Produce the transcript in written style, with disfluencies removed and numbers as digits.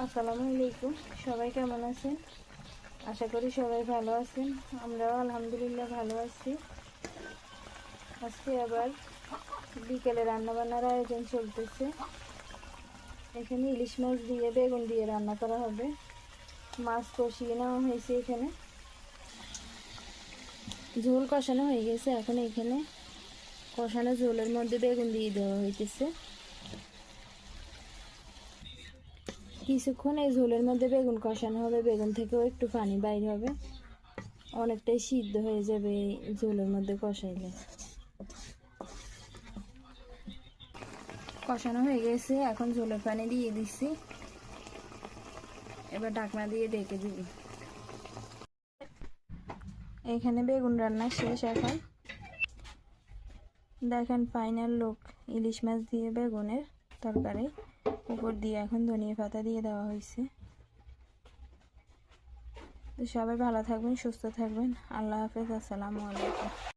আসসালামু আলাইকুম। সবাই কেমন আছেন? আশা করি সবাই ভালো আছেন। আমরাও আলহামদুলিল্লাহ ভালো আছি। আজকে আবার বিকেলে রান্নাবান্নার আয়োজন চলতেছে। এখানে ইলিশ মাছ দিয়ে বেগুন দিয়ে রান্না করা হবে। মাছ কষিয়ে নেওয়া হয়েছে। এখানে ঝোল কষানো হয়ে গেছে। এখন এখানে কষানো ঝোলের মধ্যে বেগুন দিয়ে দেওয়া হইতেছে। কিছুক্ষণ এই ঝোলের মধ্যে বেগুন কষানো হবে। বেগুন থেকেও একটু পানি বাইর হবে, অনেকটাই সিদ্ধ হয়ে যাবে এই ঝোলের মধ্যে কষাইলে। কষানো হয়ে গেছে, এখন ঝোলের পানি দিয়ে দিচ্ছি। এবার ঢাকনা দিয়ে ঢেকে দিব। এখানে বেগুন রান্না শেষ। এখন দেখেন ফাইনাল লুক, ইলিশ মাছ দিয়ে বেগুনের তরকারি। উপর দিয়ে এখন ধনিয়া পাতা দিয়ে দেওয়া হয়েছে। তো সবাই ভালো থাকবেন, সুস্থ থাকবেন। আল্লাহ হাফেজ। আসসালামু আলাইকুম।